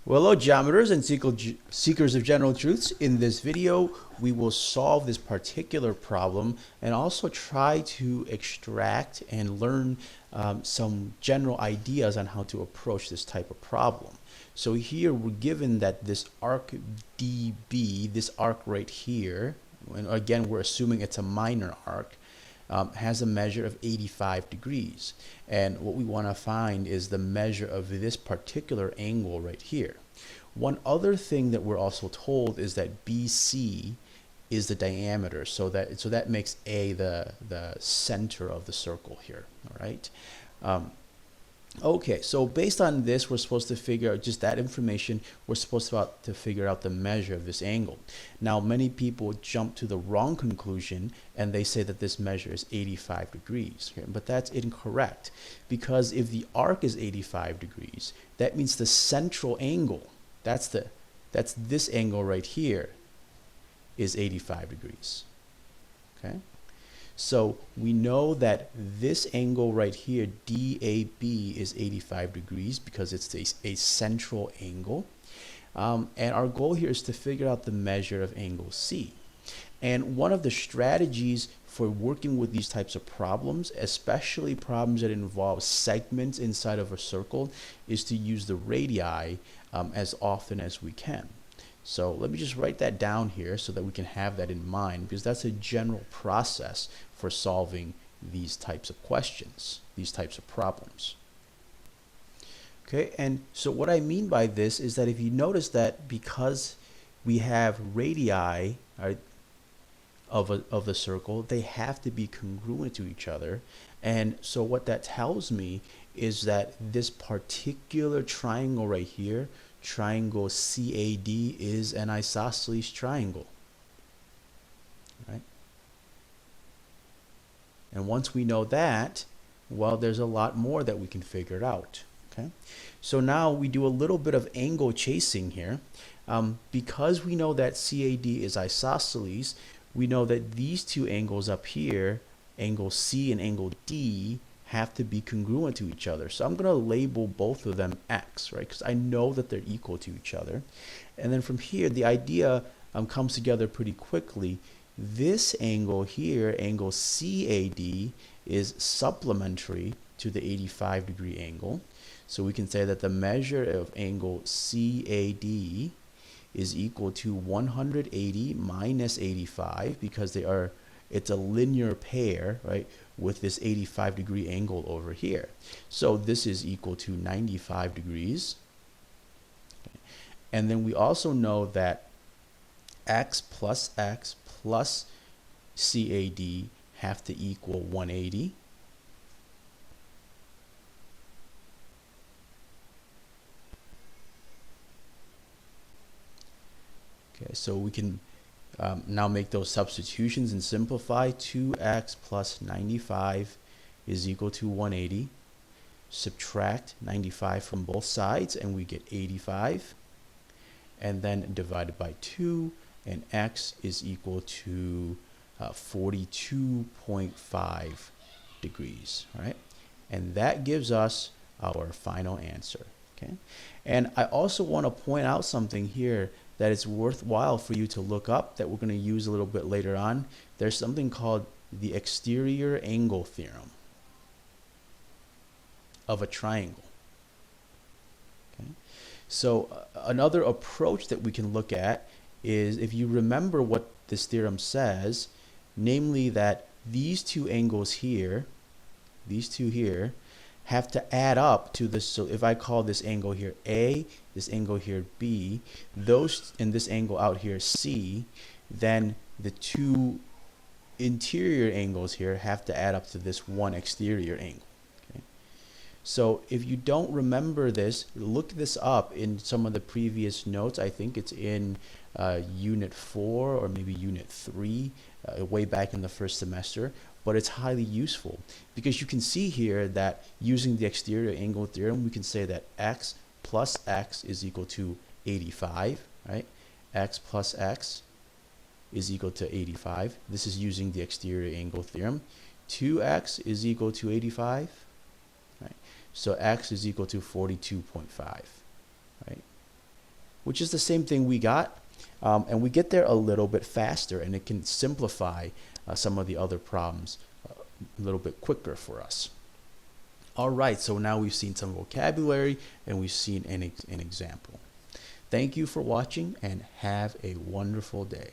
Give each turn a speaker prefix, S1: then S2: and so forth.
S1: Well, hello geometers and seekers of general truths. In this video, we will solve this particular problem and also try to extract and learn some general ideas on how to approach this type of problem. So here we're given that this arc DB, this arc right here, and again we're assuming it's a minor arc, has a measure of 85 degrees. And what we want to find is the measure of this particular angle right here. One other thing that we're also told is that BC is the diameter, so that makes A the center of the circle here. All right. Okay, so based on this, we're supposed to figure out just that information. We're supposed to figure out the measure of this angle. Now, many people jump to the wrong conclusion and they say that this measure is 85 degrees. Okay? But that's incorrect, because if the arc is 85 degrees, that means the central angle, that's this angle right here, is 85 degrees. Okay? So we know that this angle right here, DAB, is 85 degrees because it's a central angle. And our goal here is to figure out the measure of angle C. And one of the strategies for working with these types of problems, especially problems that involve segments inside of a circle, is to use the radii as often as we can. So let me just write that down here so that we can have that in mind, because that's a general process for solving these types of questions, these types of problems. Okay, and so what I mean by this is that if you notice that because we have radii, right, of the circle, they have to be congruent to each other. And so what that tells me is that this particular triangle right here, triangle CAD, is an isosceles triangle, right? And once we know that, well, there's a lot more that we can figure out. Okay, so now we do a little bit of angle chasing here. Because we know that CAD is isosceles, we know that these two angles up here, angle C and angle D, have to be congruent to each other. So I'm going to label both of them X, right? Because I know that they're equal to each other. And then from here, the idea comes together pretty quickly. This angle here, angle CAD, is supplementary to the 85 degree angle. So we can say that the measure of angle CAD is equal to 180 minus 85, because it's a linear pair, right, with this 85 degree angle over here. So this is equal to 95 degrees. Okay. And then we also know that X plus CAD have to equal 180. Okay, so we can now make those substitutions and simplify. 2x plus 95 is equal to 180. Subtract 95 from both sides and we get 85. And then divided by 2, and x is equal to 42.5 degrees, right? And that gives us our final answer. Okay, and I also want to point out something here that it's worthwhile for you to look up, that we're going to use a little bit later on. There's something called the exterior angle theorem of a triangle. Okay, so another approach that we can look at is, if you remember what this theorem says, namely that these two angles here, these two here, have to add up to this. So if I call this angle here A, this angle here B, those, and this angle out here C, then the two interior angles here have to add up to this one exterior angle. Okay, so if you don't remember this, look this up in some of the previous notes. I think it's in unit 4 or maybe unit 3, way back in the first semester. But it's highly useful, because you can see here that using the exterior angle theorem, we can say that x plus x is equal to 85, right? X plus x is equal to 85. This is using the exterior angle theorem. 2x is equal to 85, right? So x is equal to 42.5, right? which is the same thing we got. And we get there a little bit faster, and it can simplify some of the other problems a little bit quicker for us. All right, so now we've seen some vocabulary and we've seen an example. Thank you for watching and have a wonderful day.